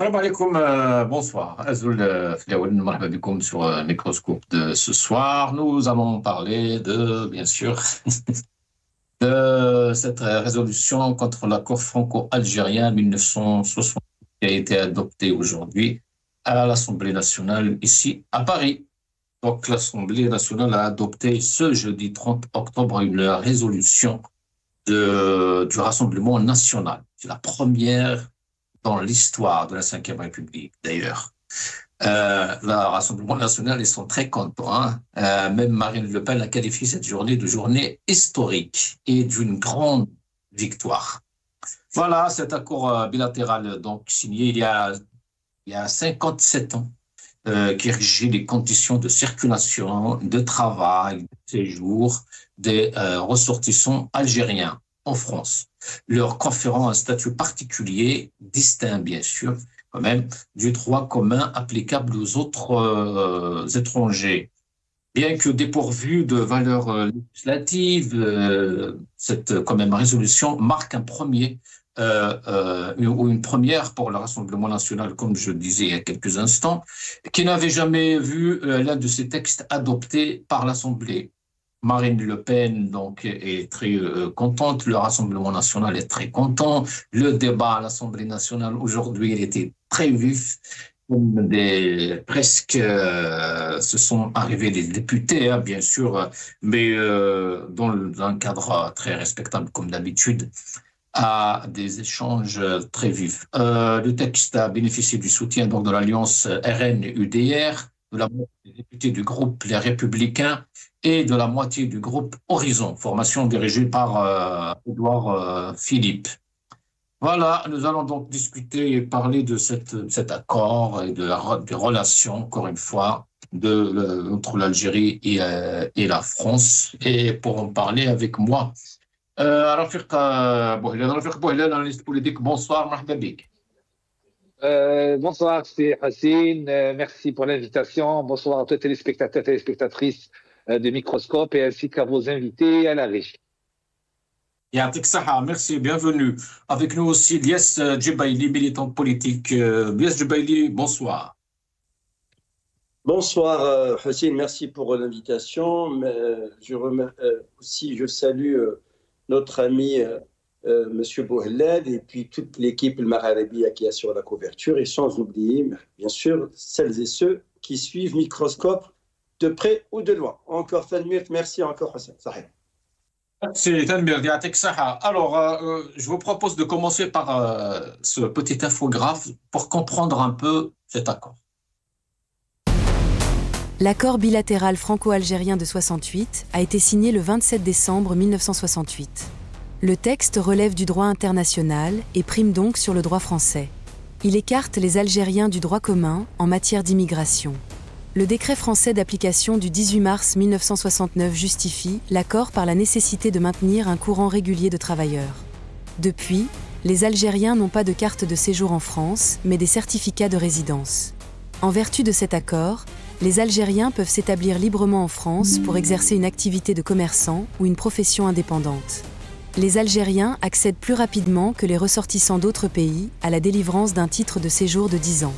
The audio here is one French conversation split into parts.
Salam alaikum, bonsoir. Azul Fiaoun, marhaba bikoum sur Microscope de ce soir. Nous allons parler bien sûr, de cette résolution contre l'accord franco-algérien 1960 qui a été adopté aujourd'hui à l'Assemblée nationale ici à Paris. Donc, l'Assemblée nationale a adopté ce jeudi 30 octobre une résolution du Rassemblement national. C'est la première dans l'histoire de la Ve République, d'ailleurs. Le Rassemblement national, ils sont très contents. Hein. Même Marine Le Pen a qualifié cette journée de journée historique et d'une grande victoire. Voilà cet accord bilatéral donc signé il y a 57 ans qui régit les conditions de circulation, de travail, de séjour des ressortissants algériens en France, leur conférant un statut particulier, distinct bien sûr, quand même, du droit commun applicable aux autres étrangers. Bien que dépourvue de valeur législative, cette quand même résolution marque un premier ou une première pour le Rassemblement national, comme je disais il y a quelques instants, qui n'avait jamais vu l'un de ces textes adopté par l'Assemblée. Marine Le Pen donc est très contente, le Rassemblement national est très content. Le débat à l'Assemblée nationale aujourd'hui, il était très vif. Presque se sont arrivés des députés, hein, bien sûr, mais dans un cadre très respectable comme d'habitude, à des échanges très vifs. Le texte a bénéficié du soutien donc de l'alliance RN-UDR, de la moitié des députés du groupe Les Républicains et de la moitié du groupe Horizon, formation dirigée par Édouard Philippe. Voilà, nous allons donc discuter et parler de cet accord et des relations, encore une fois, entre l'Algérie et la France. Et pour en parler avec moi, Rafiq Bouhlel, analyste politique, bonsoir, marhaba bik. Bonsoir, c'est Hassine. Merci pour l'invitation. Bonsoir à tous les téléspectateurs et téléspectatrices de Microscope et ainsi qu'à vos invités à la régie. Yatik Saha, merci, bienvenue. Avec nous aussi, Lies Djibaili, militant politique. Lies Djibaili, bonsoir. Bonsoir, Hassine, merci pour l'invitation. Aussi, je salue notre ami Monsieur Bouhlel et puis toute l'équipe Le Magharibi qui assure la couverture et sans oublier, bien sûr, celles et ceux qui suivent Microscope de près ou de loin. Encore Fanmir, merci encore Hassan. C'est Tanbir, Yatik Saha. Alors, je vous propose de commencer par ce petit infographe pour comprendre un peu cet accord. L'accord bilatéral franco-algérien de 68 a été signé le 27 décembre 1968. Le texte relève du droit international et prime donc sur le droit français. Il écarte les Algériens du droit commun en matière d'immigration. Le décret français d'application du 18 mars 1969 justifie l'accord par la nécessité de maintenir un courant régulier de travailleurs. Depuis, les Algériens n'ont pas de carte de séjour en France, mais des certificats de résidence. En vertu de cet accord, les Algériens peuvent s'établir librement en France pour exercer une activité de commerçant ou une profession indépendante. Les Algériens accèdent plus rapidement que les ressortissants d'autres pays à la délivrance d'un titre de séjour de 10 ans.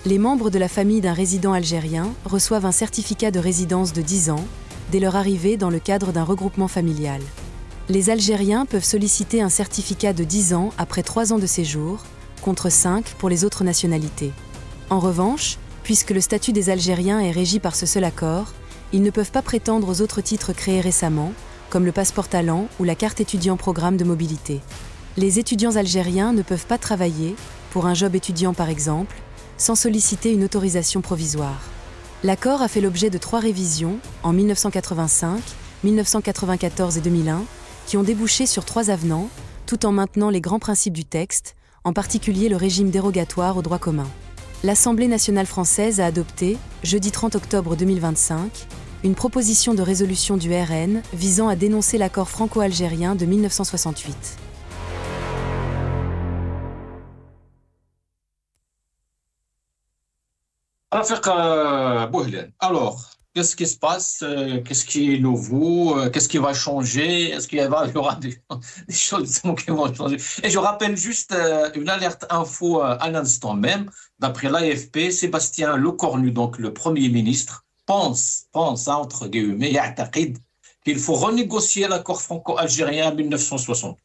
Les membres de la famille d'un résident algérien reçoivent un certificat de résidence de 10 ans dès leur arrivée dans le cadre d'un regroupement familial. Les Algériens peuvent solliciter un certificat de 10 ans après 3 ans de séjour, contre 5 pour les autres nationalités. En revanche, puisque le statut des Algériens est régi par ce seul accord, ils ne peuvent pas prétendre aux autres titres créés récemment, comme le passeport talent ou la carte étudiant programme de mobilité. Les étudiants algériens ne peuvent pas travailler, pour un job étudiant par exemple, sans solliciter une autorisation provisoire. L'accord a fait l'objet de 3 révisions, en 1985, 1994 et 2001, qui ont débouché sur 3 avenants, tout en maintenant les grands principes du texte, en particulier le régime dérogatoire au droit commun. L'Assemblée nationale française a adopté, jeudi 30 octobre 2025, une proposition de résolution du RN visant à dénoncer l'accord franco-algérien de 1968. Rafiq Bouhlel, alors, Qu'est-ce qui se passe? Qu'est-ce qui est nouveau? Qu'est-ce qui va changer? Est-ce il y aura des choses qui vont changer? Et je rappelle juste une alerte info à l'instant même. D'après l'AFP, Sébastien Lecornu, donc le Premier ministre, pense hein, entre guillemets, يعتقد qu'il faut renégocier l'accord franco-algérien en 1960.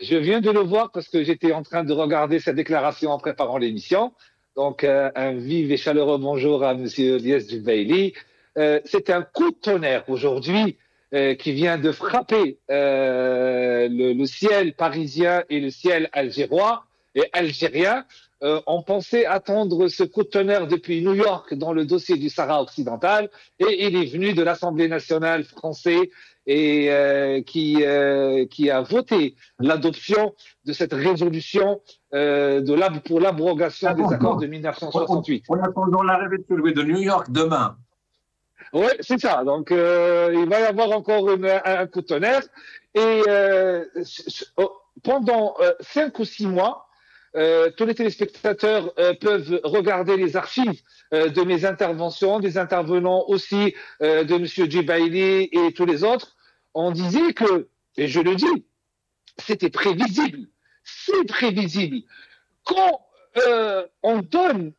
Je viens de le voir parce que j'étais en train de regarder sa déclaration en préparant l'émission. Donc, un vif et chaleureux bonjour à M. Elias Jubaili. C'est un coup de tonnerre aujourd'hui qui vient de frapper le ciel parisien et le ciel algérois et algérien. On pensait attendre ce coup de tonnerre depuis New York dans le dossier du Sahara occidental et il est venu de l'Assemblée nationale française et qui a voté l'adoption de cette résolution pour l'abrogation des accords de 1968. On attend l'arrivée de celui de New York demain. Oui, c'est ça. Donc, il va y avoir encore un coup de tonnerre. Et pendant 5 ou 6 mois, tous les téléspectateurs peuvent regarder les archives de mes interventions, des intervenants aussi de M. Jubaili et tous les autres. On disait que, et je le dis, c'était prévisible. C'est prévisible. Quand on donne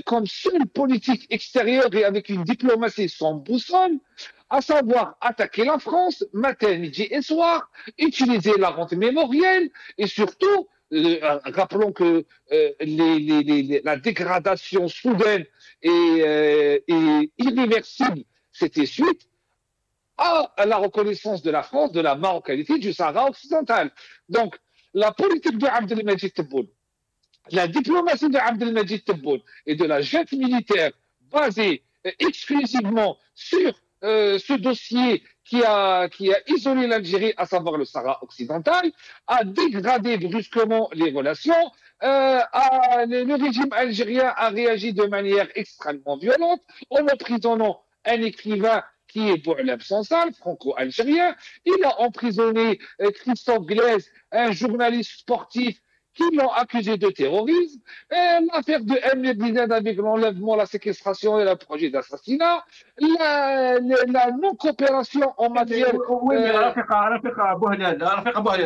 comme seule politique extérieure et avec une diplomatie sans boussole, à savoir attaquer la France, matin, midi et soir, utiliser la rente mémorielle et surtout, rappelons que la dégradation soudaine et irréversible, c'était suite à la reconnaissance de la France de la marocanité du Sahara occidental. Donc, la politique de Abdelmajid Tebboune, la diplomatie de Abdelmajid Tebboune et de la junte militaire basée exclusivement sur ce dossier qui a isolé l'Algérie, à savoir le Sahara occidental, a dégradé brusquement les relations. Le régime algérien a réagi de manière extrêmement violente en emprisonnant un écrivain qui est Boualem Sansal, franco-algérien. Il a emprisonné Christophe Glaise, un journaliste sportif qui l'ont accusé de terrorisme. L'affaire de Emir Dinad avec l'enlèvement, la séquestration et le projet d'assassinat. La non-coopération en matière... Oui, mais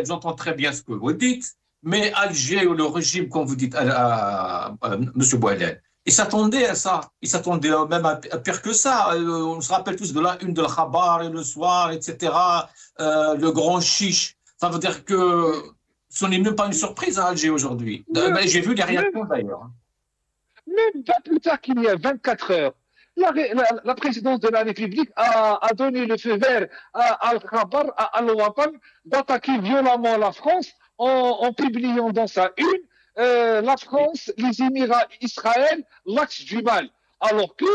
j'entends très bien ce que vous dites, mais Alger ou le régime, comme vous dites, M. Boualem, il s'attendait à ça. Il s'attendait même à pire que ça. On se rappelle tous de la une de l'Khabar et le soir, etc. Le grand chiche. Ça veut dire que ce n'est même pas une surprise à Alger aujourd'hui. J'ai vu les réactions d'ailleurs. Même pas plus tard qu'il y a 24 heures, la présidence de la République a donné le feu vert à Al-Khabar, à Al-Watan, d'attaquer violemment la France en publiant dans sa une la France, les Émirats, Israël, l'axe du mal. Alors que,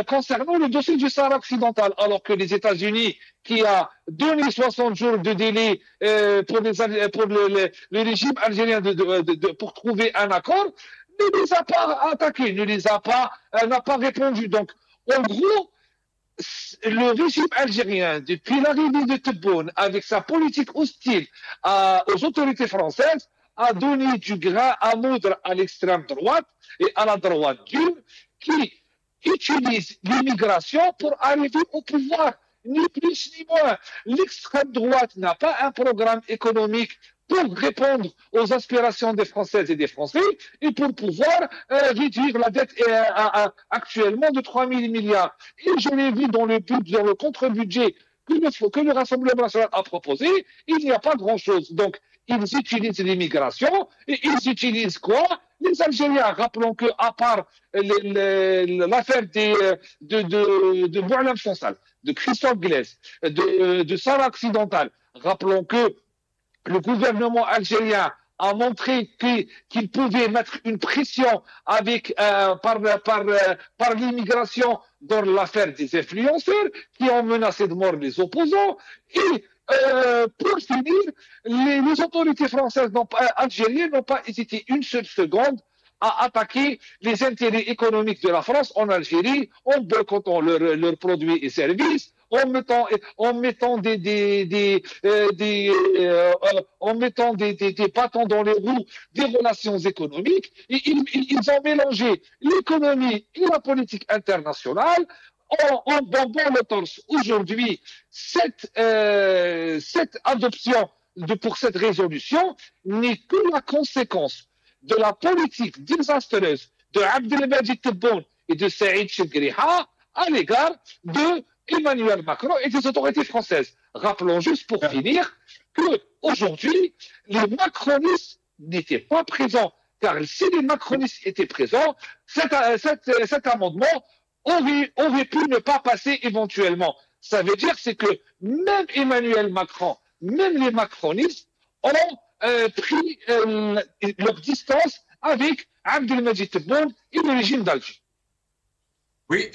concernant le dossier du Sahara occidental, alors que les États-Unis, qui a donné 60 jours de délai pour le régime algérien pour trouver un accord, ne les a pas attaqués, n'a pas répondu. Donc, en gros, le régime algérien, depuis l'arrivée de Tebboune, avec sa politique hostile aux autorités françaises, a donné du grain à moudre à l'extrême droite et à la droite dure qui utilise l'immigration pour arriver au pouvoir, ni plus ni moins. L'extrême droite n'a pas un programme économique pour répondre aux aspirations des Françaises et des Français et pour pouvoir réduire la dette actuellement de 3 000 milliards. Et je l'ai vu dans le contre-budget que le Rassemblement national a proposé, il n'y a pas grand-chose. Donc, ils utilisent l'immigration et ils utilisent quoi? Les Algériens. Rappelons que, à part l'affaire de Boualem Sansal, de Christophe Glaise, de Sahara occidental, rappelons que le gouvernement algérien a montré qu'il pouvait mettre une pression par l'immigration dans l'affaire des influenceurs qui ont menacé de mort les opposants. Et pour finir, les autorités françaises algériennes n'ont pas hésité une seule seconde à attaquer les intérêts économiques de la France en Algérie en boycottant leurs produits et services, en mettant des bâtons dans les roues des relations économiques. Ils ont mélangé l'économie et la politique internationale en bombant le torse. Aujourd'hui, cette adoption pour cette résolution n'est que la conséquence de la politique désastreuse de Abdelmajid Tebboune et de Saïd Chegriha à l'égard de Emmanuel Macron et des autorités françaises. Rappelons juste pour finir qu'aujourd'hui, les macronistes n'étaient pas présents, car si les macronistes étaient présents, cet amendement aurait pu ne pas passer éventuellement. Ça veut dire c'est que même Emmanuel Macron, même les macronistes ont pris leur distance avec Abdelmajid Tebboune et le régime d'Alger. Oui,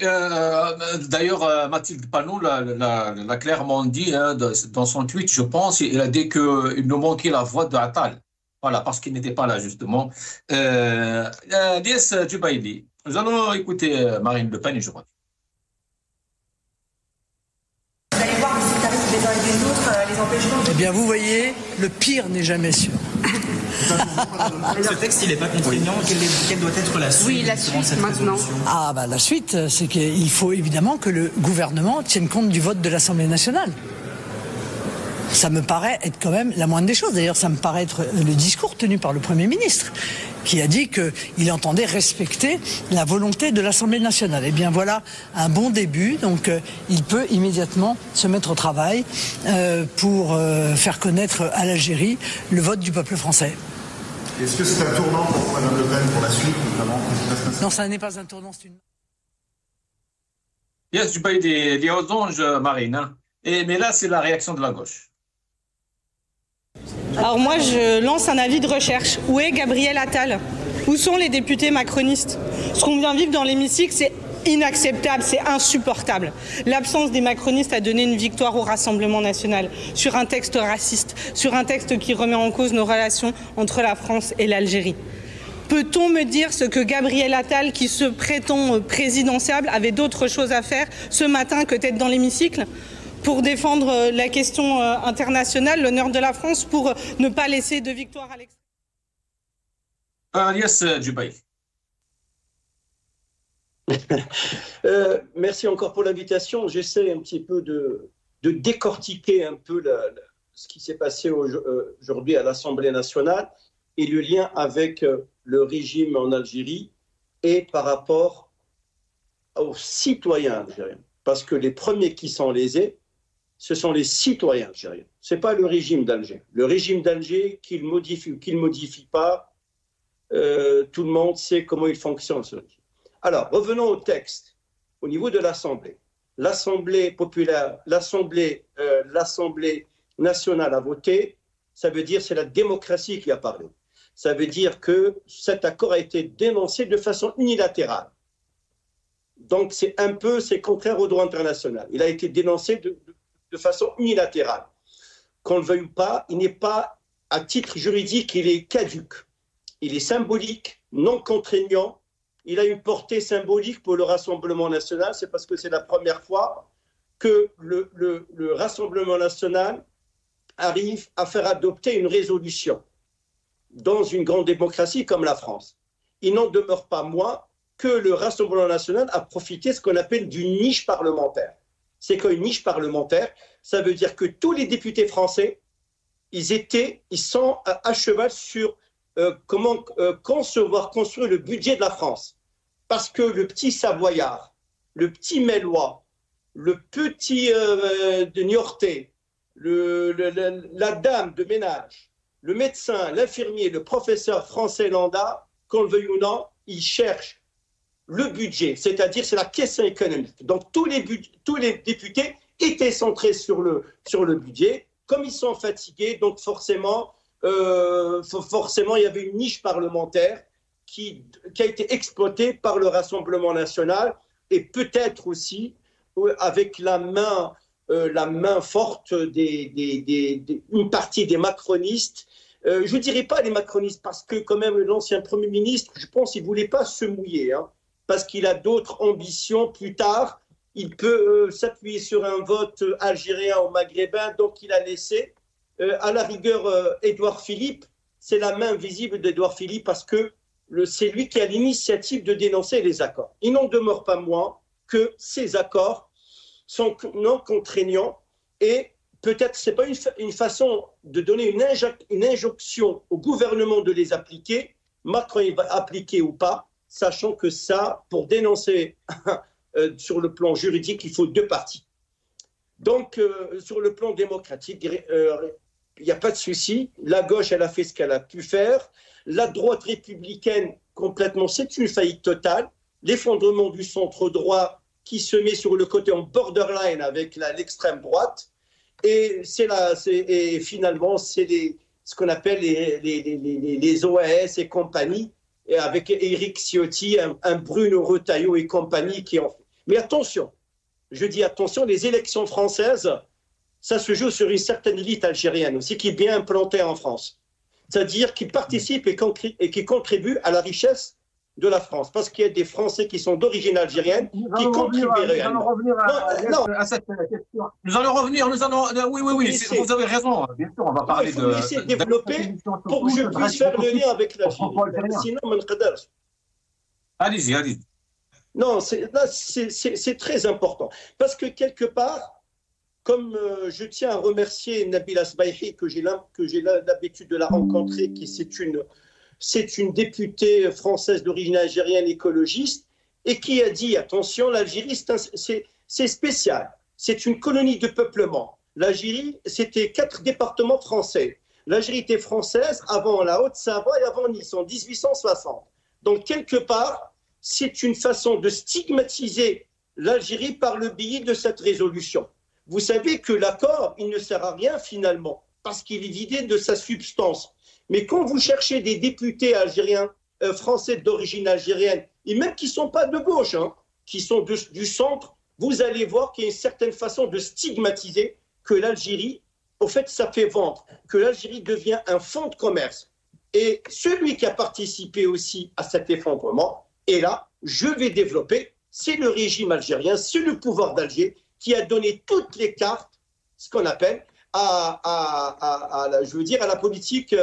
d'ailleurs, Mathilde Panot l'a clairement dit dans son tweet, je pense. Il a dit qu'il nous manquait la voix de Attal. Voilà, parce qu'il n'était pas là, justement. Lies Djubaili, nous allons écouter Marine Le Pen et je crois. Vous allez voir que c'est avec les uns et les autres, les empêchements. Eh bien, vous voyez, le pire n'est jamais sûr. Ce texte, il n'est pas contraignant. Quelle doit être la suite? Oui, la suite maintenant. Ah, bah la suite, c'est qu'il faut évidemment que le gouvernement tienne compte du vote de l'Assemblée nationale. Ça me paraît être quand même la moindre des choses. D'ailleurs, ça me paraît être le discours tenu par le Premier ministre, qui a dit qu'il entendait respecter la volonté de l'Assemblée nationale. Eh bien, voilà un bon début. Donc, il peut immédiatement se mettre au travail pour faire connaître à l'Algérie le vote du peuple français. Est-ce que c'est un tournant pour Mme Le Pen pour la suite, notamment? Non, ça n'est pas un tournant, c'est une... Yes, je paye des oranges, Marine. Hein. Mais là, c'est la réaction de la gauche. Alors moi, je lance un avis de recherche. Où est Gabriel Attal? Où sont les députés macronistes? Ce qu'on vient vivre dans l'hémicycle, c'est inacceptable, c'est insupportable. L'absence des macronistes a donné une victoire au Rassemblement national sur un texte raciste, sur un texte qui remet en cause nos relations entre la France et l'Algérie. Peut-on me dire ce que Gabriel Attal, qui se prétend présidentiable, avait d'autres choses à faire ce matin que d'être dans l'hémicycle pour défendre la question internationale, l'honneur de la France, pour ne pas laisser de victoire à l'extérieur? Alias Djubaï. Merci encore pour l'invitation. J'essaie un petit peu de décortiquer un peu ce qui s'est passé aujourd'hui à l'Assemblée nationale et le lien avec le régime en Algérie et par rapport aux citoyens algériens. Parce que les premiers qui sont lésés, ce sont les citoyens algériens. Ce n'est pas le régime d'Alger. Le régime d'Alger, qu'il modifie ou qu'il ne modifie pas, tout le monde sait comment il fonctionne, ce régime. Alors, revenons au texte. Au niveau de l'Assemblée, l'Assemblée populaire, l'Assemblée nationale a voté, ça veut dire que c'est la démocratie qui a parlé. Ça veut dire que cet accord a été dénoncé de façon unilatérale. Donc, c'est contraire au droit international. Il a été dénoncé de façon unilatérale. Qu'on le veuille ou pas, il n'est pas, à titre juridique, il est caduc. Il est symbolique, non contraignant. Il a une portée symbolique pour le Rassemblement national. C'est parce que c'est la première fois que le Rassemblement national arrive à faire adopter une résolution dans une grande démocratie comme la France. Il n'en demeure pas moins que le Rassemblement national a profité de ce qu'on appelle d'une niche parlementaire. C'est qu'une niche parlementaire, ça veut dire que tous les députés français, ils sont à cheval sur comment construire le budget de la France. Parce que le petit Savoyard, le petit Mélois, le petit de Niortais, la dame de ménage, le médecin, l'infirmier, le professeur français lambda, qu'on le veuille ou non, ils cherchent le budget, c'est-à-dire c'est la question économique. Donc tous les députés étaient centrés sur le budget. Comme ils sont fatigués, donc forcément il y avait une niche parlementaire qui a été exploitée par le Rassemblement national et peut-être aussi avec la main forte une partie des macronistes. Je ne dirais pas les macronistes parce que quand même l'ancien Premier ministre, je pense qu'il ne voulait pas se mouiller, hein, parce qu'il a d'autres ambitions plus tard il peut s'appuyer sur un vote algérien ou maghrébin, donc il a laissé. À la rigueur, Édouard Philippe, c'est la main visible d'Édouard Philippe parce que c'est lui qui a l'initiative de dénoncer les accords. Il n'en demeure pas moins que ces accords sont non contraignants et peut-être ce n'est pas une façon de donner une injonction au gouvernement de les appliquer. Macron il va appliquer ou pas, sachant que ça, pour dénoncer sur le plan juridique, il faut deux parties. Donc, sur le plan démocratique, il n'y a pas de souci. La gauche, elle a fait ce qu'elle a pu faire. La droite républicaine, complètement, c'est une faillite totale. L'effondrement du centre droit qui se met sur le côté en borderline avec l'extrême droite. Et finalement, c'est ce qu'on appelle les OAS et compagnie, et avec Éric Ciotti, un Bruno Retailleau et compagnie qui en fait. Mais attention, je dis attention, les élections françaises, ça se joue sur une certaine élite algérienne aussi qui est bien implantée en France. C'est-à-dire qui participe et qui contribue à la richesse de la France. Parce qu'il y a des Français qui sont d'origine algérienne qui contribuent réellement. Nous allons revenir à cette question. Oui, vous avez raison. Bien sûr, on va parler il faut laisser développer pour que je puisse faire le lien avec l'Algérie. Sinon, on ne Allez-y, allez-y. Non, c'est très important. Parce que quelque part, comme je tiens à remercier Nabila Sbaïhi, que j'ai l'habitude de la rencontrer, c'est une députée française d'origine algérienne écologiste, et qui a dit, attention, l'Algérie, c'est spécial. C'est une colonie de peuplement. L'Algérie, c'était 4 départements français. L'Algérie était française avant la Haute-Savoie et avant Nice, en 1860. Donc, quelque part, c'est une façon de stigmatiser l'Algérie par le biais de cette résolution. Vous savez que l'accord, il ne sert à rien finalement, parce qu'il est vidé de sa substance. Mais quand vous cherchez des députés algériens, français d'origine algérienne, et même qui ne sont pas de gauche, qui sont du centre, vous allez voir qu'il y a une certaine façon de stigmatiser que l'Algérie, au fait, ça fait vendre, que l'Algérie devient un fonds de commerce. Et celui qui a participé aussi à cet effondrement, et là, je vais développer, c'est le régime algérien, c'est le pouvoir d'Alger qui a donné toutes les cartes, ce qu'on appelle, à la politique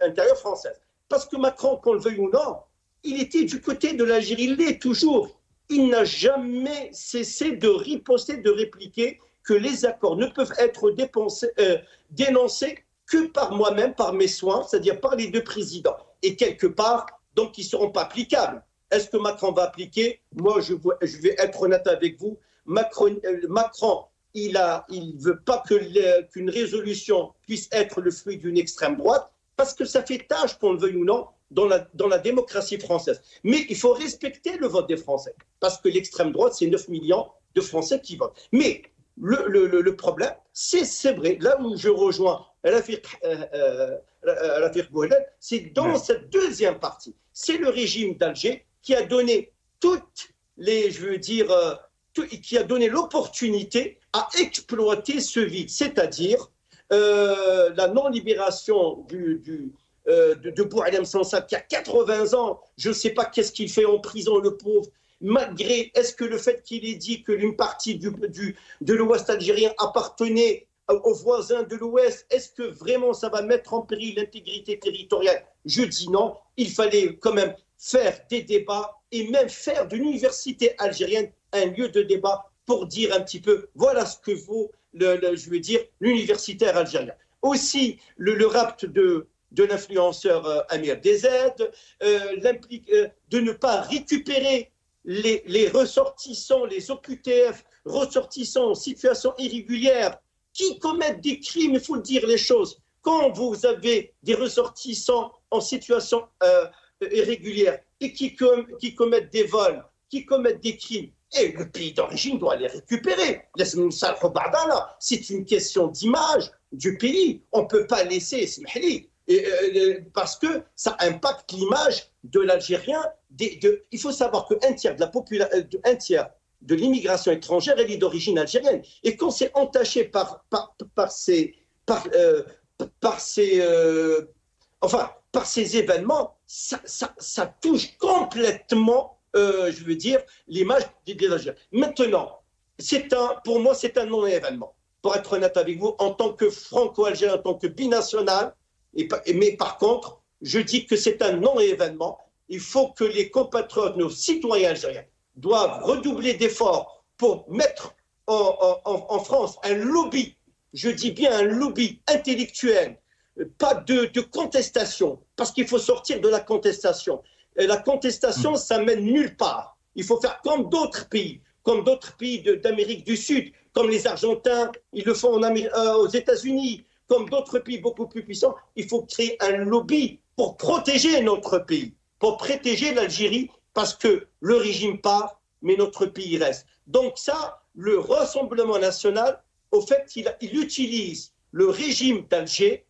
intérieure française. Parce que Macron, qu'on le veuille ou non, il était du côté de l'Algérie, il l'est toujours. Il n'a jamais cessé de riposter, de répliquer que les accords ne peuvent être dénoncés que par moi-même, par mes soins, c'est-à-dire par les deux présidents. Et quelque part, donc, ils ne seront pas applicables. Est-ce que Macron va appliquer? Moi, je vais être honnête avec vous. Macron, il ne veut pas qu'une résolution puisse être le fruit d'une extrême droite, parce que ça fait tâche, qu'on le veuille ou non, dans la démocratie française. Mais il faut respecter le vote des Français, parce que l'extrême droite, c'est 9 millions de Français qui votent. Mais le problème, c'est vrai, là où je rejoins Rafiq Bouheled, c'est dans cette deuxième partie. C'est le régime d'Alger qui a donné qui a donné l'opportunité à exploiter ce vide, c'est-à-dire la non-libération de Boualem Sansal qui a 80 ans, je ne sais pas qu'est-ce qu'il fait en prison, le pauvre, malgré, est-ce que le fait qu'il ait dit qu'une partie de l'Ouest algérien appartenait aux voisins de l'Ouest, est-ce que vraiment ça va mettre en péril l'intégrité territoriale? Je dis non, il fallait quand même faire des débats et même faire de l'université algérienne un lieu de débat pour dire un petit peu, voilà ce que vaut, l'universitaire algérien. Aussi, le rapt de l'influenceur Amir DZ, de ne pas récupérer les ressortissants, les OQTF, ressortissants en situation irrégulière, qui commettent des crimes, il faut le dire les choses. Quand vous avez des ressortissants en situation irrégulière et qui commettent des vols, qui commettent des crimes, et le pays d'origine doit les récupérer. C'est une question d'image du pays. On ne peut pas laisser, parce que ça impacte l'image de l'Algérien. Il faut savoir qu'un tiers de l'immigration étrangère, elle est d'origine algérienne. Et quand c'est entaché par ces événements, ça touche complètement, l'image des Algériens. Maintenant, pour moi, c'est un non-événement. Pour être honnête avec vous, en tant que franco-algérien, en tant que binational, mais par contre, je dis que c'est un non-événement. Il faut que les compatriotes, nos citoyens algériens, doivent redoubler d'efforts pour mettre en France un lobby, je dis bien un lobby intellectuel, pas de contestation, parce qu'il faut sortir de la contestation. Et la contestation, ça mène nulle part. Il faut faire comme d'autres pays d'Amérique du Sud, comme les Argentins, ils le font aux États-Unis, comme d'autres pays beaucoup plus puissants. Il faut créer un lobby pour protéger notre pays, pour protéger l'Algérie, parce que le régime part, mais notre pays reste. Donc ça, le Rassemblement national, au fait, il utilise le régime d'Alger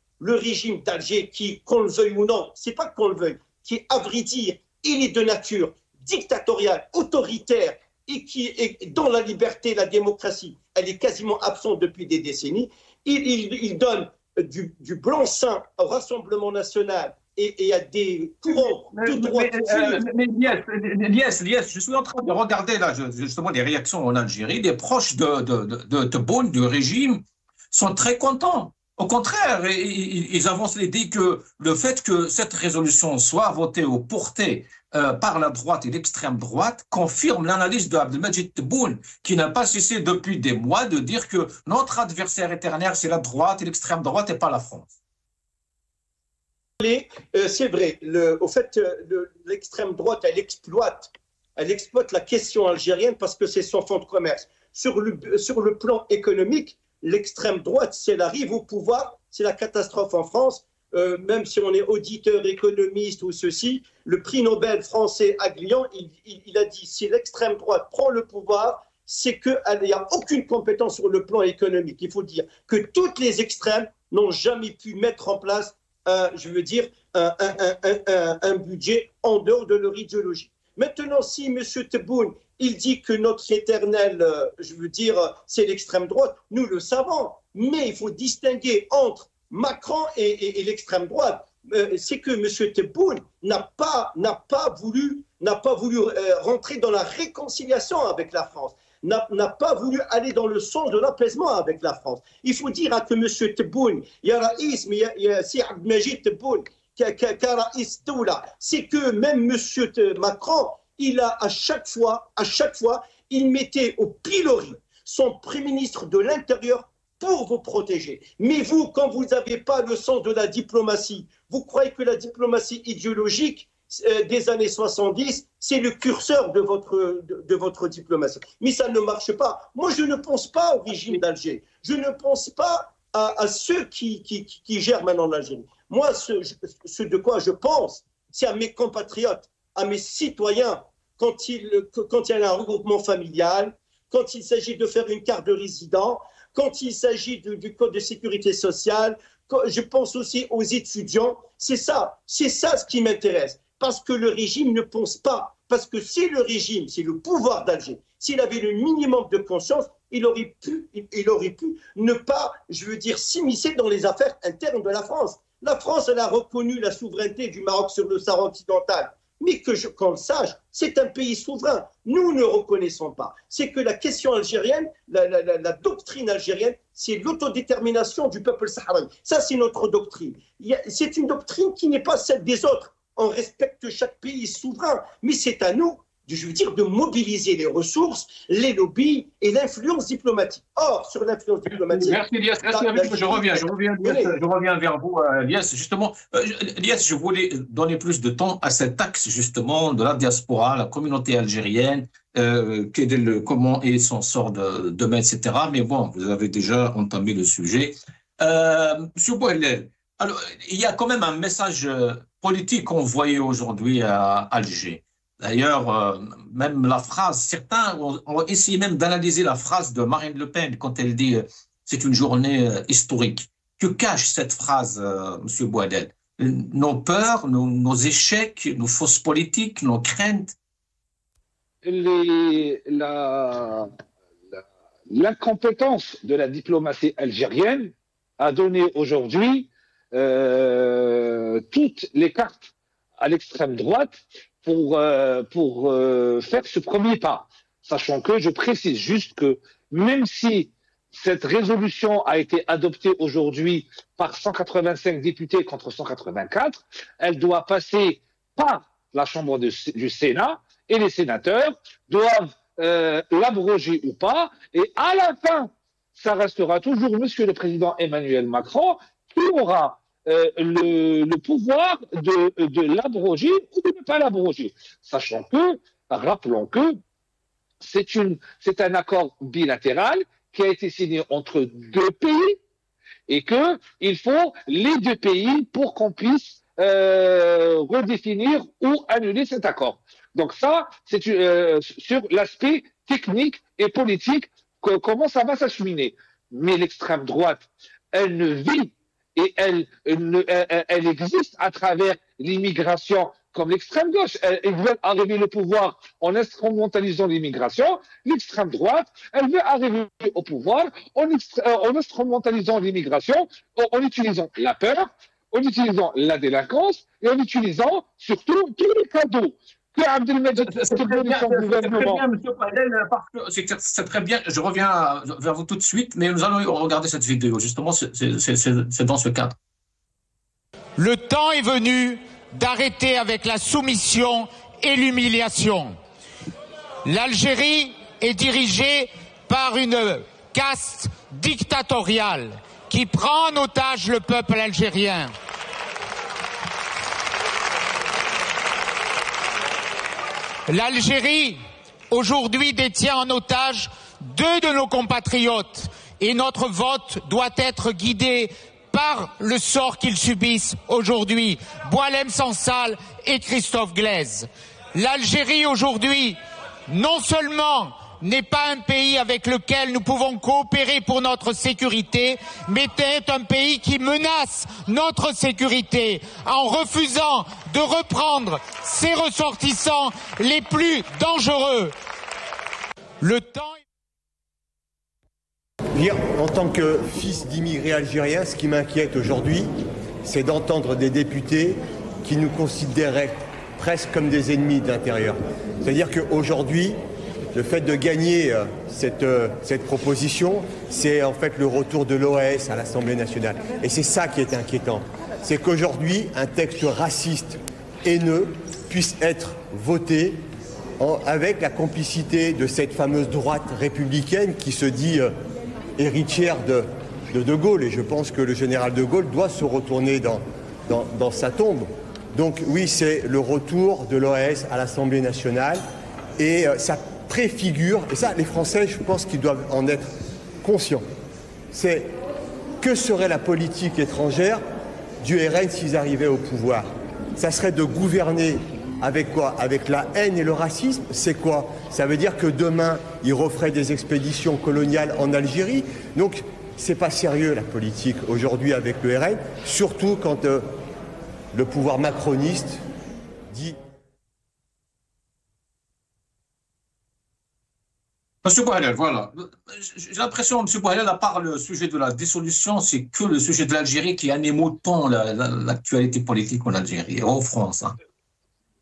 qui, qu'on le veuille ou non, c'est pas qu'on le veuille, qui, à vrai dire, il est de nature dictatoriale, autoritaire, et dont la liberté, la démocratie, elle est quasiment absente depuis des décennies. Il donne du blanc-seing au Rassemblement national et à des courants de droite. Lies, je suis en train de regarder là, justement les réactions en Algérie. Les proches de Tebboune, du régime, sont très contents. Au contraire, ils avancent l'idée que le fait que cette résolution soit votée ou portée par la droite et l'extrême droite confirme l'analyse de Abdelmajid Tebboune, qui n'a pas cessé depuis des mois de dire que notre adversaire éternel, c'est la droite et l'extrême droite et pas la France. C'est vrai, au fait, l'extrême droite, elle exploite la question algérienne parce que c'est son fonds de commerce. Sur le plan économique, l'extrême droite, si elle arrive au pouvoir, c'est la catastrophe en France. Même si on est auditeur, économiste ou ceci, le prix Nobel français Aglian, il a dit si l'extrême droite prend le pouvoir, c'est qu'il n'y a aucune compétence sur le plan économique. Il faut dire que toutes les extrêmes n'ont jamais pu mettre en place un budget en dehors de leur idéologie. Maintenant, si M. Tebboune, il dit que notre éternel, c'est l'extrême droite, nous le savons, mais il faut distinguer entre Macron et l'extrême droite. C'est que M. Tebboune n'a pas voulu rentrer dans la réconciliation avec la France, n'a pas voulu aller dans le sens de l'apaisement avec la France. Il faut dire que M. Tebboune, il y a Raïs, mais il y a si Abdelmajid Tebboune, c'est que même M. Macron, il a à chaque fois, il mettait au pilori son Premier ministre de l'Intérieur pour vous protéger. Mais vous, quand vous n'avez pas le sens de la diplomatie, vous croyez que la diplomatie idéologique des années 70, c'est le curseur de votre diplomatie. Mais ça ne marche pas. Moi, je ne pense pas au régime d'Alger. Je ne pense pas à ceux qui gèrent maintenant l'Algérie. Moi, ce de quoi je pense, c'est à mes compatriotes, à mes citoyens, quand il y a un regroupement familial, quand il s'agit de faire une carte de résident, quand il s'agit du code de sécurité sociale, je pense aussi aux étudiants. C'est ça ce qui m'intéresse. Parce que le régime ne pense pas. Parce que si le régime, c'est le pouvoir d'Alger, s'il avait le minimum de conscience, il aurait pu ne pas, s'immiscer dans les affaires internes de la France. La France, elle a reconnu la souveraineté du Maroc sur le Sahara occidental. Mais qu'on le sache, c'est un pays souverain. Nous ne reconnaissons pas. C'est que la question algérienne, la doctrine algérienne, c'est l'autodétermination du peuple sahraoui. Ça, c'est notre doctrine. C'est une doctrine qui n'est pas celle des autres. On respecte chaque pays souverain, mais c'est à nous, de mobiliser les ressources, les lobbies et l'influence diplomatique. Or, sur l'influence diplomatique... Merci, Lies. Je reviens vers vous, Lies. Justement, Lies, je voulais donner plus de temps à cet axe, justement, de la diaspora, la communauté algérienne, comment est son sort demain, etc. Mais bon, vous avez déjà entamé le sujet. Monsieur Bouhelel, alors, il y a quand même un message politique envoyé aujourd'hui à Alger. D'ailleurs, même la phrase, certains ont essayé même d'analyser la phrase de Marine Le Pen quand elle dit « c'est une journée historique ». Que cache cette phrase, M. Bouhelel? Nos peurs, nos échecs, nos fausses politiques, nos craintes? L'incompétence de la diplomatie algérienne a donné aujourd'hui toutes les cartes à l'extrême droite pour faire ce premier pas. Sachant que, je précise juste que même si cette résolution a été adoptée aujourd'hui par 185 députés contre 184, elle doit passer par la Chambre du Sénat et les sénateurs doivent l'abroger ou pas. Et à la fin, ça restera toujours Monsieur le Président Emmanuel Macron qui aura le pouvoir de l'abroger ou de ne pas l'abroger. Sachant que, rappelons que, c'est un accord bilatéral qui a été signé entre deux pays et qu'il faut les deux pays pour qu'on puisse redéfinir ou annuler cet accord. Donc ça, c'est sur l'aspect technique et politique comment ça va s'acheminer. Mais l'extrême droite, elle ne vit et elle existe à travers l'immigration comme l'extrême gauche. Elle veut arriver au pouvoir en instrumentalisant l'immigration. L'extrême droite, elle veut arriver au pouvoir en instrumentalisant l'immigration, en utilisant la peur, en utilisant la délinquance et en utilisant surtout tous les cadeaux. C'est très bien, monsieur Padel, parce que c'est très bien. Je reviens vers vous tout de suite, mais nous allons regarder cette vidéo. Justement, c'est dans ce cadre. Le temps est venu d'arrêter avec la soumission et l'humiliation. L'Algérie est dirigée par une caste dictatoriale qui prend en otage le peuple algérien. L'Algérie, aujourd'hui, détient en otage 2 de nos compatriotes et notre vote doit être guidé par le sort qu'ils subissent aujourd'hui, Boualem Sansal et Christophe Glaise. L'Algérie, aujourd'hui, non seulement n'est pas un pays avec lequel nous pouvons coopérer pour notre sécurité, mais est un pays qui menace notre sécurité en refusant de reprendre ses ressortissants les plus dangereux. Le temps... En tant que fils d'immigrés algériens, ce qui m'inquiète aujourd'hui, c'est d'entendre des députés qui nous considéraient presque comme des ennemis de l'intérieur. C'est-à-dire qu'aujourd'hui, le fait de gagner cette proposition, c'est en fait le retour de l'OAS à l'Assemblée nationale. Et c'est ça qui est inquiétant. C'est qu'aujourd'hui, un texte raciste, haineux, puisse être voté avec la complicité de cette fameuse droite républicaine qui se dit héritière de Gaulle. Et je pense que le général de Gaulle doit se retourner dans sa tombe. Donc oui, c'est le retour de l'OAS à l'Assemblée nationale. Et ça préfigure, et ça, les Français, je pense qu'ils doivent en être conscients. C'est que serait la politique étrangère du RN s'ils arrivaient au pouvoir? Ça serait de gouverner avec quoi? Avec la haine et le racisme. C'est quoi? Ça veut dire que demain, ils referaient des expéditions coloniales en Algérie. Donc, c'est pas sérieux la politique aujourd'hui avec le RN, surtout quand le pouvoir macroniste dit... Monsieur Bouhelel, voilà. J'ai l'impression, Monsieur Bouhelel, à part le sujet de la dissolution, c'est que le sujet de l'Algérie qui anime autant l'actualité politique en Algérie et en France. Hein.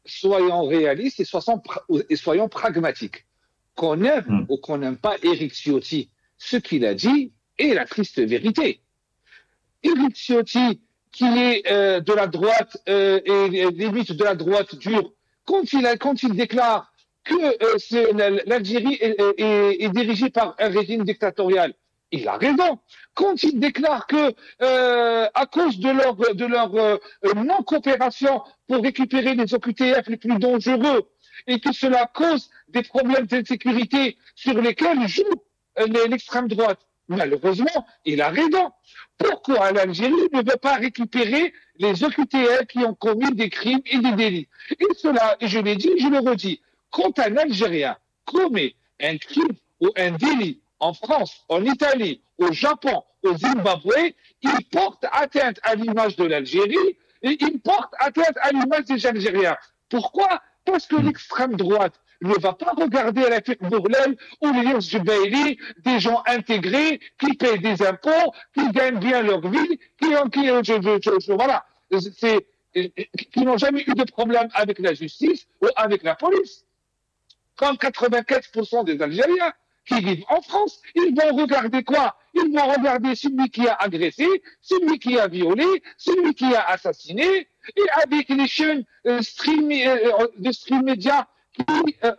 Soyons réalistes et soyons pragmatiques. Qu'on aime ou qu'on n'aime pas Éric Ciotti, ce qu'il a dit est la triste vérité. Éric Ciotti, qui est de la droite et limite de la droite dure, quand il déclare que l'Algérie est dirigée par un régime dictatorial, il a raison. Quand il déclare que, à cause de leur non-coopération pour récupérer les OQTF les plus dangereux, et que cela cause des problèmes d'insécurité sur lesquels joue l'extrême droite, malheureusement, il a raison. Pourquoi l'Algérie ne veut pas récupérer les OQTF qui ont commis des crimes et des délits? Et cela, je l'ai dit, je le redis, quand un Algérien commet un crime ou un délit en France, en Italie, au Japon, au Zimbabwe, il porte atteinte à l'image de l'Algérie et il porte atteinte à l'image des Algériens. Pourquoi? Parce que l'extrême droite ne va pas regarder à la Fik Bourlel ou les Jubaili, des gens intégrés, qui payent des impôts, qui gagnent bien leur vie, qui n'ont jamais eu de problème avec la justice ou avec la police. Comme 95% des Algériens, qui vivent en France, ils vont regarder quoi? Ils vont regarder celui qui a agressé, celui qui a violé, celui qui a assassiné, et avec les chaînes de stream média qui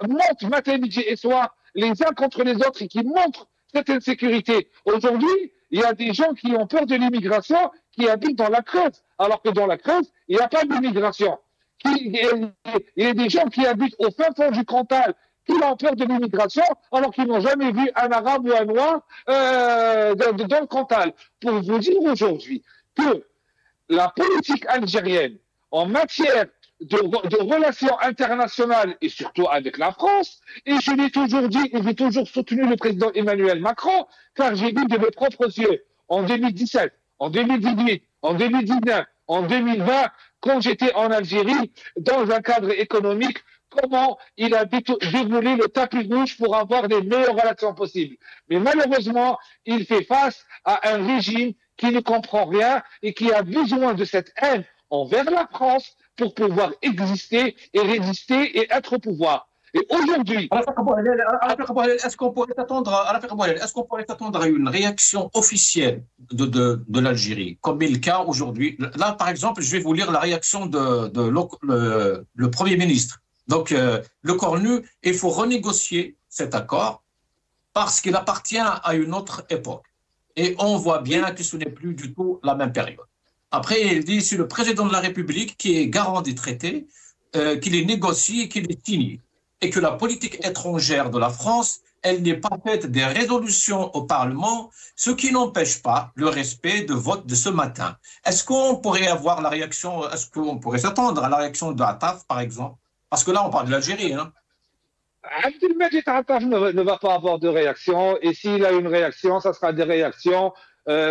montent matin, midi et soir les uns contre les autres et qui montrent cette insécurité. Aujourd'hui, il y a des gens qui ont peur de l'immigration qui habitent dans la Creuse, alors que dans la Creuse, il n'y a pas d'immigration. Il y a des gens qui habitent au fin fond du Cantal qui ont peur de l'immigration alors qu'ils n'ont jamais vu un arabe ou un noir dans le Cantal. Pour vous dire aujourd'hui que la politique algérienne en matière de relations internationales et surtout avec la France, et je l'ai toujours dit et j'ai toujours soutenu le président Emmanuel Macron, car j'ai vu de mes propres yeux en 2017, en 2018, en 2019, en 2020, quand j'étais en Algérie, dans un cadre économique, comment il a déroulé le tapis rouge pour avoir les meilleures relations possibles. Mais malheureusement, il fait face à un régime qui ne comprend rien et qui a besoin de cette haine envers la France pour pouvoir exister et résister et être au pouvoir. Et aujourd'hui... Est-ce qu'on pourrait s'attendre à une réaction officielle de l'Algérie, comme est le cas aujourd'hui? Là, par exemple, je vais vous lire la réaction le Premier ministre. Donc, le Cornu, il faut renégocier cet accord parce qu'il appartient à une autre époque. Et on voit bien que ce n'est plus du tout la même période. Après, il dit, c'est le président de la République qui est garant des traités, qu'il les négocie et qu'il les signe. Et que la politique étrangère de la France, elle n'est pas faite des résolutions au Parlement, ce qui n'empêche pas le respect de vote de ce matin. Est-ce qu'on pourrait avoir la réaction, est-ce qu'on pourrait s'attendre à la réaction de Attaf, par exemple? Parce que là, on parle de l'Algérie. Hein. Abdelmajid Attaf ne va pas avoir de réaction, et s'il a une réaction, ça sera des réactions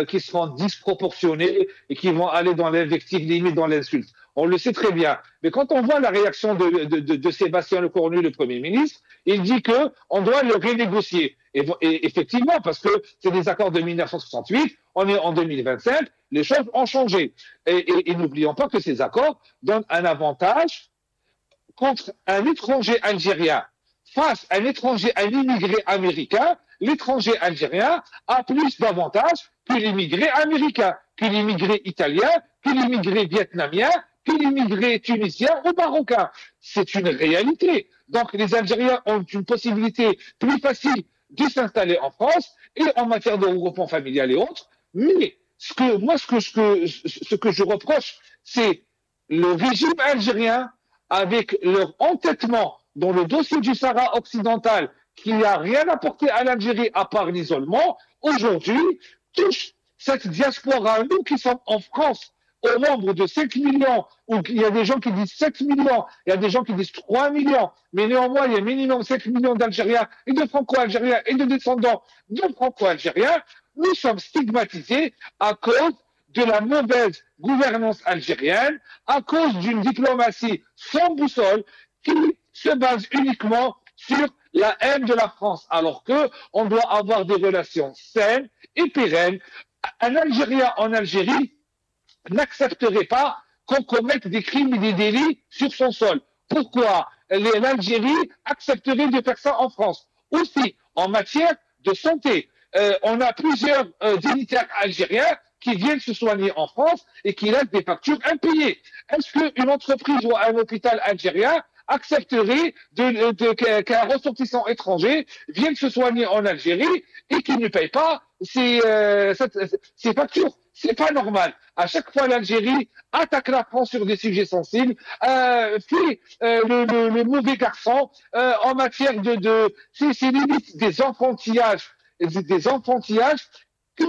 qui seront disproportionnées et qui vont aller dans l'invective, limite dans l'insulte. On le sait très bien. Mais quand on voit la réaction de Sébastien Lecornu, le Premier ministre, il dit qu'on doit le renégocier. Et effectivement, parce que c'est des accords de 1968, on est en 2025, les choses ont changé. Et n'oublions pas que ces accords donnent un avantage contre un étranger algérien face à un immigré américain. L'étranger algérien a plus d'avantages que l'immigré américain, que l'immigré italien, que l'immigré vietnamien, que l'immigré tunisien ou marocain. C'est une réalité. Donc les Algériens ont une possibilité plus facile de s'installer en France et en matière de regroupement familial et autres. Mais ce que je reproche, c'est le régime algérien avec leur entêtement dans le dossier du Sahara occidental qui n'a rien apporté à l'Algérie à part l'isolement, aujourd'hui touche cette diaspora, nous qui sommes en France, au nombre de 5 millions, où il y a des gens qui disent 7 millions, il y a des gens qui disent 3 millions, mais néanmoins, il y a minimum 5 millions d'Algériens et de Franco-Algériens et de descendants de Franco-Algériens, nous sommes stigmatisés à cause de la mauvaise gouvernance algérienne, à cause d'une diplomatie sans boussole qui se base uniquement sur la haine de la France, alors qu'on doit avoir des relations saines et pérennes. Un Algérien en Algérie n'accepterait pas qu'on commette des crimes et des délits sur son sol. Pourquoi l'Algérie accepterait de faire ça en France? Aussi, en matière de santé, on a plusieurs dignitaires algériens qui viennent se soigner en France et qui laissent des factures impayées. Est-ce qu'une entreprise ou un hôpital algérien accepterait qu'un ressortissant étranger vienne se soigner en Algérie et qu'il ne paye pas ses factures? C'est pas normal. À chaque fois, l'Algérie attaque la France sur des sujets sensibles, fait le mauvais garçon en matière c'est limite des enfantillages que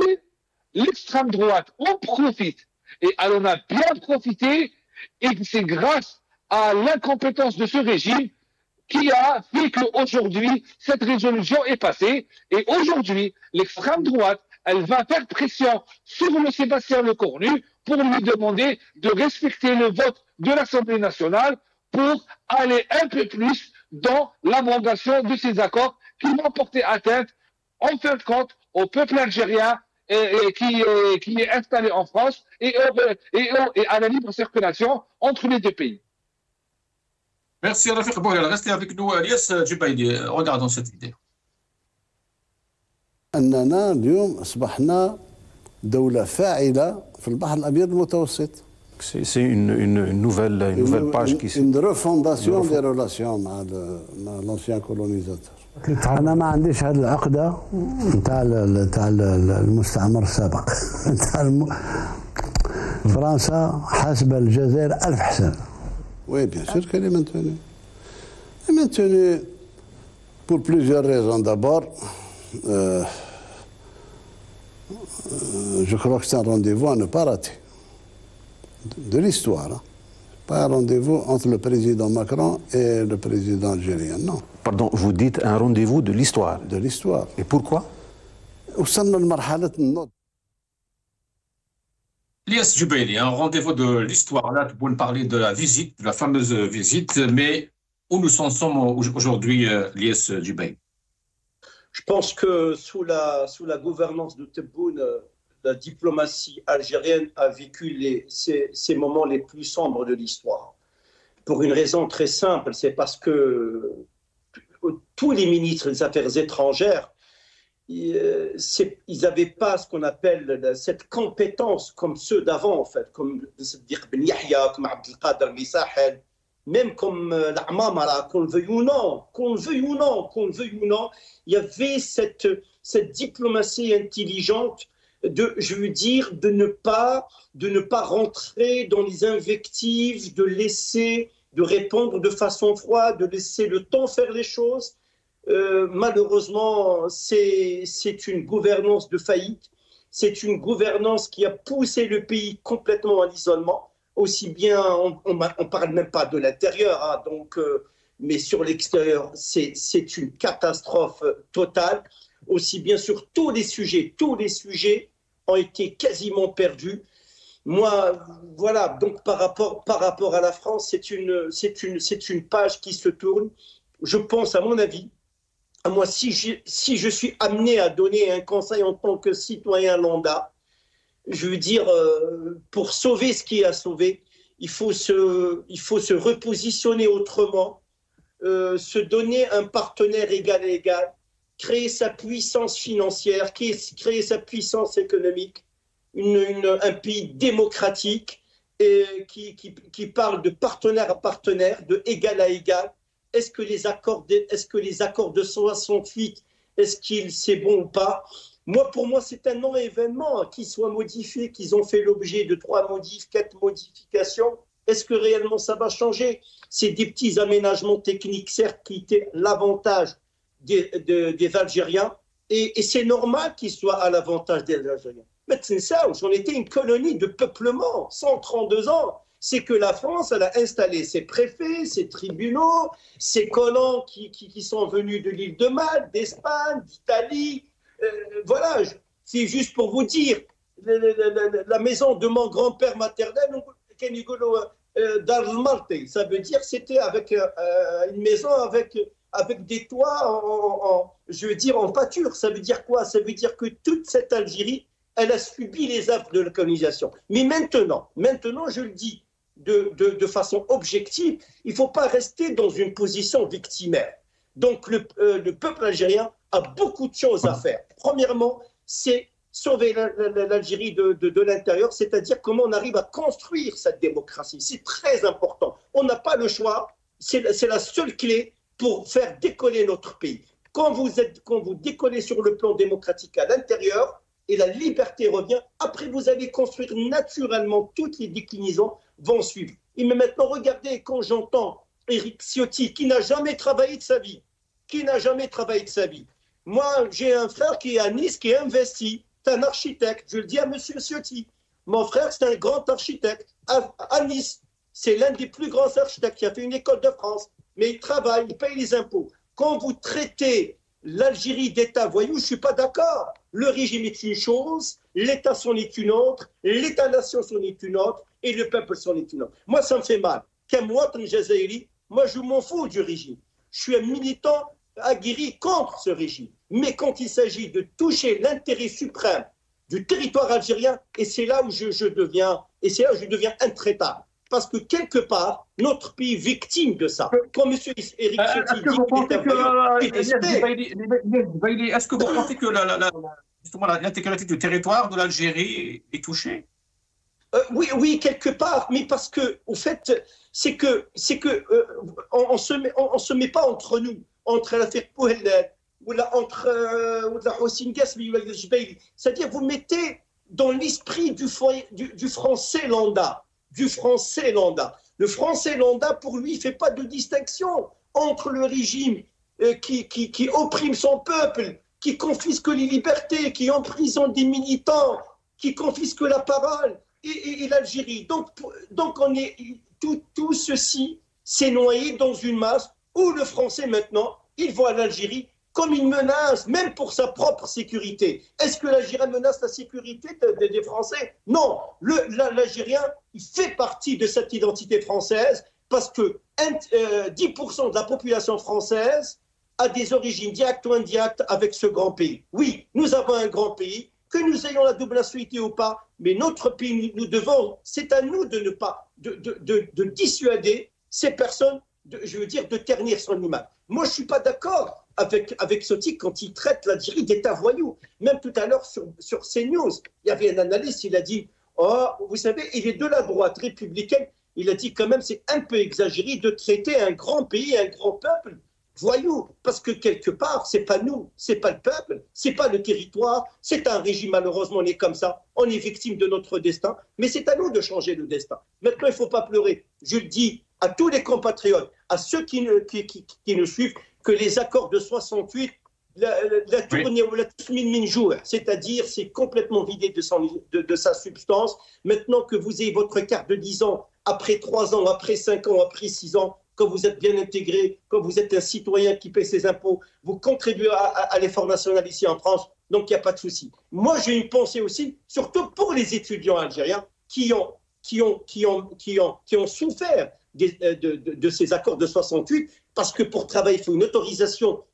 l'extrême droite en profite. Et elle en a bien profité, et c'est grâce à l'incompétence de ce régime qui a fait qu'aujourd'hui, cette résolution est passée. Et aujourd'hui, l'extrême droite, elle va faire pression sur le Sébastien Lecornu pour lui demander de respecter le vote de l'Assemblée nationale pour aller un peu plus dans l'abrogation de ces accords qui vont porter atteinte, en fin de compte, au peuple algérien qui est installé en France et à la libre circulation entre les deux pays. Merci Rafik Bouhlel. Restez avec nous, Elias Djubaidi. Regardons cette vidéo. أننا اليوم أصبحنا دولة فاعلة في البحر الأبيض المتوسط. C'est une nouvelle page qui une refondation des relations مع l'ancien colonisateur. أنا ما عنديش هذه العقدة نتاع المستعمر السابق. فرنسا حاسبة الجزائر 1000 حساب. Oui, bien sûr qu'elle est maintenue. Elle est maintenue pour plusieurs raisons. D'abord, je crois que c'est un rendez-vous à ne pas rater. De l'histoire. Hein. Pas un rendez-vous entre le président Macron et le président algérien, non. Pardon, vous dites un rendez-vous de l'histoire. De l'histoire. Et pourquoi? وصلنا لمرحلة النضج. Ilyas Jubaili, un rendez-vous de l'histoire. Là, tu peux parler de la visite, de la fameuse visite, mais où nous en sommes aujourd'hui, Ilyas Jubaili? Je pense que sous la gouvernance de Tebboune, la diplomatie algérienne a vécu ces moments les plus sombres de l'histoire. Pour une raison très simple, c'est parce que tous les ministres des Affaires étrangères, ils n'avaient pas ce qu'on appelle cette compétence comme ceux d'avant, en fait, comme Sadiq Ben Yahya, comme Abdelkader Missahel, même comme l'Amamara, qu'on le veuille ou non, il y avait cette diplomatie intelligente je veux dire, de ne pas rentrer dans les invectives, de répondre de façon froide, de laisser le temps faire les choses. Malheureusement, c'est une gouvernance de faillite. C'est une gouvernance qui a poussé le pays complètement à l'isolement. Aussi bien, on parle même pas de l'intérieur, hein, donc, mais sur l'extérieur, c'est une catastrophe totale. Aussi bien sur tous les sujets ont été quasiment perdus. Moi, voilà, donc par rapport à la France, c'est une page qui se tourne. Je pense, à mon avis, à moi, si je suis amené à donner un conseil en tant que citoyen lambda, je veux dire, pour sauver ce qui est à sauver, il faut se repositionner autrement, se donner un partenaire égal à égal, créer sa puissance financière, créer sa puissance économique, un pays démocratique et qui parle de partenaire à partenaire, de égal à égal. Est-ce que les accords de 68, c'est bon ou pas? Pour moi, c'est un non-événement qu'ils soient modifiés, qu'ils ont fait l'objet de 3 modifs, 4 modifications. Est-ce que réellement ça va changer? C'est des petits aménagements techniques, certes, qui étaient l'avantage des Algériens, et c'est normal qu'ils soient à l'avantage des Algériens. Mais c'est ça, on était une colonie de peuplement, 132 ans. C'est que la France, elle a installé ses préfets, ses tribunaux, ses colons qui sont venus de l'île de Malte, d'Espagne, d'Italie. Voilà, c'est juste pour vous dire, la maison de mon grand-père maternel, ça veut dire c'était avec une maison avec des toits en pâture. Ça veut dire quoi? Ça veut dire que toute cette Algérie, elle a subi les affres de la colonisation. Mais maintenant, je le dis de façon objective, il ne faut pas rester dans une position victimaire. Donc le peuple algérien a beaucoup de choses à faire. Premièrement, c'est sauver l'Algérie de l'intérieur, c'est-à-dire comment on arrive à construire cette démocratie. C'est très important. On n'a pas le choix. C'est la seule clé pour faire décoller notre pays. Quand vous décollez sur le plan démocratique à l'intérieur et la liberté revient, après vous allez construire naturellement, toutes les déclinaisons vont suivre. Et mais maintenant, regardez, quand j'entends Éric Ciotti, qui n'a jamais travaillé de sa vie, Moi, j'ai un frère qui est à Nice, qui est investi, c'est un architecte, je le dis à monsieur Ciotti. Mon frère, c'est un grand architecte à Nice. C'est l'un des plus grands architectes qui a fait une école de France. Mais il travaille, il paye les impôts. Quand vous traitez l'Algérie d'État voyou, je ne suis pas d'accord. Le régime est une chose, l'État c'en est une autre, l'État-nation c'en est une autre, et le peuple c'en est une autre. Moi, ça me fait mal. Moi, je m'en fous du régime. Je suis un militant aguerri contre ce régime. Mais quand il s'agit de toucher l'intérêt suprême du territoire algérien, et c'est là où je deviens intraitable. parce que quelque part, notre pays est victime de ça. Quand M. Éric Ciotti dit est-ce que vous pensez que l'intégralité du territoire de l'Algérie est touchée? Oui, quelque part, mais parce que, au fait, on se met pas entre nous, entre l'affaire Bouhelal ou entre Hossein Gasmi ou Al-Jbeili. C'est-à-dire, vous mettez dans l'esprit du français lambda, Le français lambda, pour lui, il fait pas de distinction entre le régime qui opprime son peuple, qui confisque les libertés, qui emprisonne des militants, qui confisque la parole, et l'Algérie. Donc tout ceci s'est noyé dans une masse où le français maintenant, il voit l'Algérie comme une menace, même pour sa propre sécurité. Est-ce que l'Algérien menace la sécurité des Français? Non, l'Algérien, il fait partie de cette identité française parce que 10% de la population française a des origines directes ou indirectes avec ce grand pays. Oui, nous avons un grand pays, que nous ayons la double nationalité ou pas, mais notre pays, nous devons, c'est à nous de ne pas, de dissuader ces personnes, de ternir son image. Moi, je ne suis pas d'accord avec Ciotti quand il traite l'Algérie d'État voyou. Même tout à l'heure sur CNews, il y avait un analyste, il a dit, oh, vous savez, il est de la droite républicaine, il a dit quand même c'est un peu exagéré de traiter un grand pays, un grand peuple voyou, parce que quelque part, c'est pas nous, c'est pas le peuple, c'est pas le territoire, c'est un régime, malheureusement, on est comme ça, on est victime de notre destin, mais c'est à nous de changer le destin. Maintenant, il ne faut pas pleurer. Je le dis à tous les compatriotes, à ceux qui nous suivent, que les accords de 68, la tournée ou la Tousmine Minjour, c'est-à-dire c'est complètement vidé de sa substance. Maintenant que vous ayez votre carte de 10 ans, après 3 ans, après 5 ans, après 6 ans, quand vous êtes bien intégré, quand vous êtes un citoyen qui paie ses impôts, vous contribuez à l'effort national ici en France, donc il n'y a pas de souci. Moi, j'ai une pensée aussi, surtout pour les étudiants algériens qui ont souffert de ces accords de 68, parce que pour travailler, il faut une autorisation,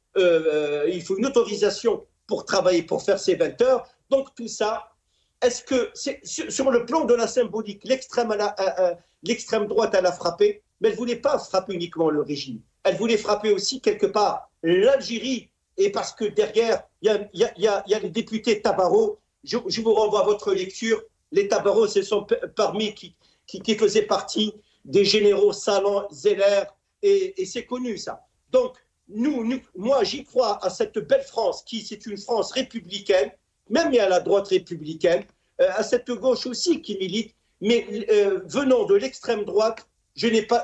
pour travailler, pour faire ces 20 heures. Donc tout ça, est-ce que, sur le plan de la symbolique, l'extrême droite, elle a frappé, mais elle ne voulait pas frapper uniquement le régime. Elle voulait frapper aussi, quelque part, l'Algérie. Et parce que derrière, il y a les députés Tabarot. Je vous renvoie à votre lecture. Les Tabarot, ce sont parmi qui faisaient partie des généraux Salan, Zeller, et c'est connu ça. Donc, moi, j'y crois à cette belle France, c'est une France républicaine, même il y a la droite républicaine, à cette gauche aussi qui milite, mais venant de l'extrême droite,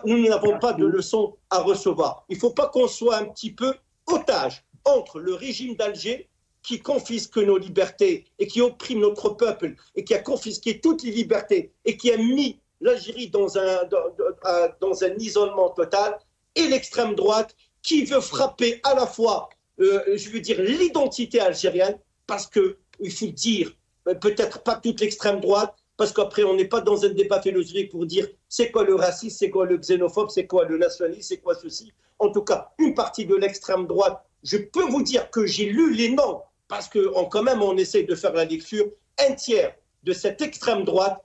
nous n'avons pas de leçons à recevoir. Il ne faut pas qu'on soit un petit peu otage entre le régime d'Alger qui confisque nos libertés et qui opprime notre peuple et qui a confisqué toutes les libertés et qui a mis l'Algérie dans un isolement total, et l'extrême droite qui veut frapper à la fois, l'identité algérienne, parce que, il faut dire, peut-être pas toute l'extrême droite, parce qu'après on n'est pas dans un débat philosophique pour dire c'est quoi le racisme, c'est quoi le xénophobe, c'est quoi le nationalisme, c'est quoi ceci. En tout cas, une partie de l'extrême droite, je peux vous dire que j'ai lu les noms, parce que quand même on essaie de faire la lecture, un tiers de cette extrême droite,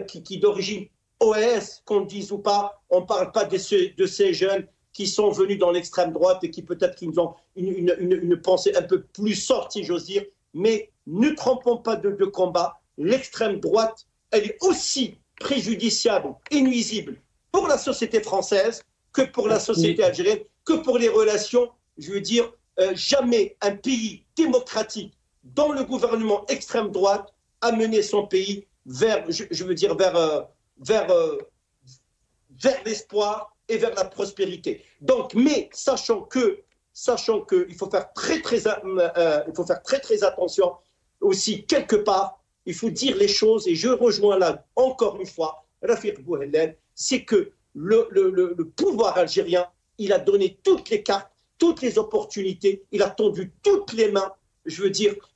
qui d'origine OS, qu'on dise ou pas, on ne parle pas de ces jeunes qui sont venus dans l'extrême droite et qui peut-être qu'ils ont une pensée un peu plus sorte, si j'ose dire, mais ne trompons pas de combat. L'extrême droite, elle est aussi préjudiciable et nuisible pour la société française que pour la société algérienne, que pour les relations. Jamais un pays démocratique dont le gouvernement extrême droite a mené son pays vers l'espoir et vers la prospérité. Donc, mais sachant que il faut faire très attention aussi, quelque part, il faut dire les choses, et je rejoins là encore une fois Rafik Bouhelal, c'est que le pouvoir algérien, il a donné toutes les cartes, toutes les opportunités, il a tendu toutes les mains,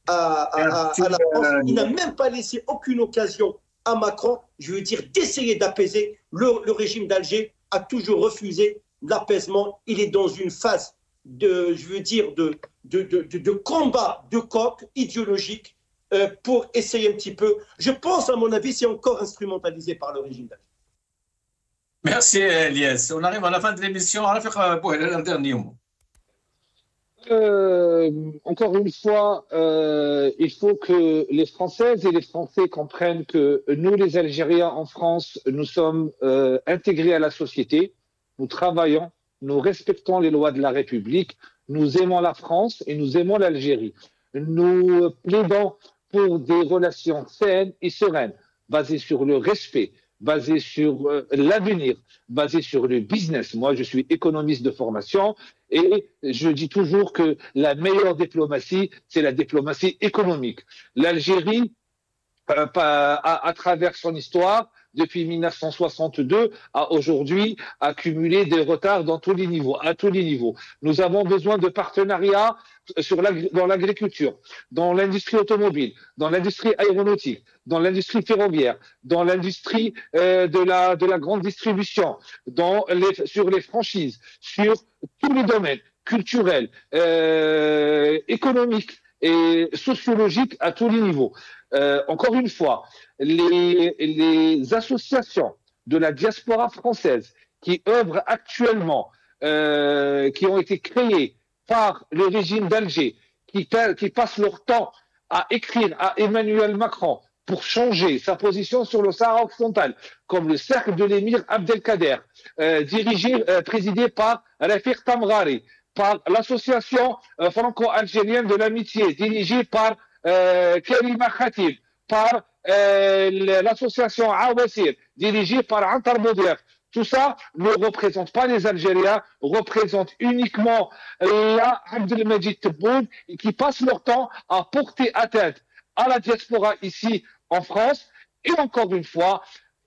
à la France. Il n'a même pas laissé aucune occasion à Macron, d'essayer d'apaiser. Le régime d'Alger a toujours refusé l'apaisement. Il est dans une phase de combat de coq idéologique pour essayer un petit peu. Je pense, à mon avis, c'est encore instrumentalisé par le régime d'Alger. Merci Elias. On arrive à la fin de l'émission. Rafiq Bouhelal, un dernier mot. Encore une fois, il faut que les Françaises et les Français comprennent que nous, les Algériens en France, nous sommes intégrés à la société, nous travaillons, nous respectons les lois de la République, nous aimons la France et nous aimons l'Algérie. Nous plaidons pour des relations saines et sereines, basées sur le respect, basées sur l'avenir, basées sur le business. Moi, je suis économiste de formation et je dis toujours que la meilleure diplomatie, c'est la diplomatie économique. L'Algérie, à travers son histoire, depuis 1962 à aujourd'hui, accumulé des retards dans tous les niveaux, à tous les niveaux. Nous avons besoin de partenariats dans l'agriculture, dans l'industrie automobile, dans l'industrie aéronautique, dans l'industrie ferroviaire, dans l'industrie de la grande distribution, sur les franchises, sur tous les domaines culturels, économiques et sociologiques à tous les niveaux. Encore une fois, les associations de la diaspora française qui œuvrent actuellement, qui ont été créées par le régime d'Alger, qui passent leur temps à écrire à Emmanuel Macron pour changer sa position sur le Sahara occidental, comme le cercle de l'émir Abdelkader, présidé par Rafiq Tamrari, par l'association franco-algérienne de l'amitié, dirigée par Karima Khatib, par l'association Awasir, dirigée par Antar Boudiaf. Tout ça ne représente pas les Algériens, représente uniquement la Abdelmajid Tebboune qui passent leur temps à porter atteinte à la diaspora ici en France. Et encore une fois,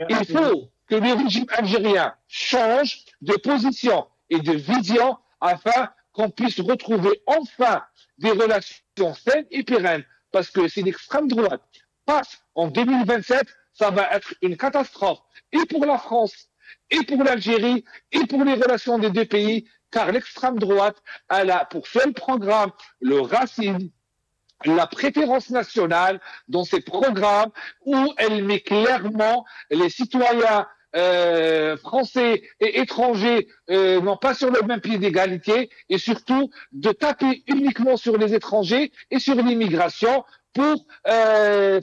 il faut que le régime algérien change de position et de vision afin qu'on puisse retrouver enfin des relations saines et pérennes. Parce que si l'extrême droite passe en 2027, ça va être une catastrophe et pour la France, et pour l'Algérie, et pour les relations des deux pays, car l'extrême droite, elle a pour seul programme le racisme, la préférence nationale dans ses programmes où elle met clairement les citoyens français et étrangers non pas sur le même pied d'égalité et surtout de taper uniquement sur les étrangers et sur l'immigration pour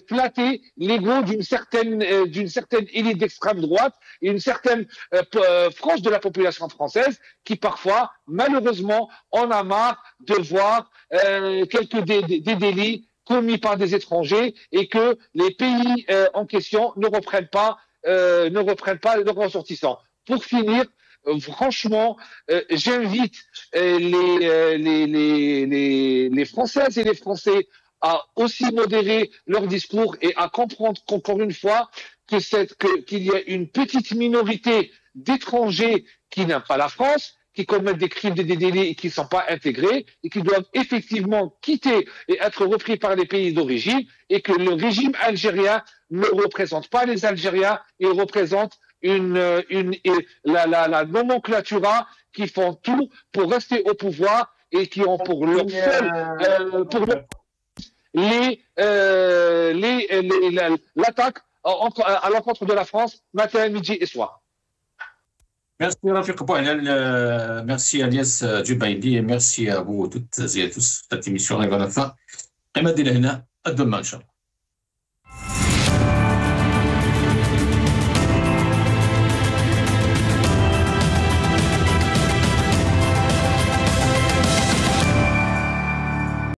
flatter l'ego d'une certaine élite d'extrême droite et une certaine frange de la population française qui parfois, malheureusement, en a marre de voir quelques des délits commis par des étrangers et que les pays en question ne reprennent pas leurs ressortissants. Pour finir, franchement, j'invite les Françaises et les Français à aussi modérer leur discours et à comprendre qu'encore une fois, qu'il y a une petite minorité d'étrangers qui n'aiment pas la France, qui commettent des crimes et des délits et qui ne sont pas intégrés et qui doivent effectivement quitter et être repris par les pays d'origine et que le régime algérien ne représente pas les Algériens, il représente la nomenclatura qui font tout pour rester au pouvoir et qui ont pour leur seul l'attaque à l'encontre de la France matin, midi et soir. Merci Rafiq Bouhelal, merci Elias Jubaidi et merci à vous toutes et à tous. Cette émission arrive à la fin. Et maintenant, à demain, Inch'Allah.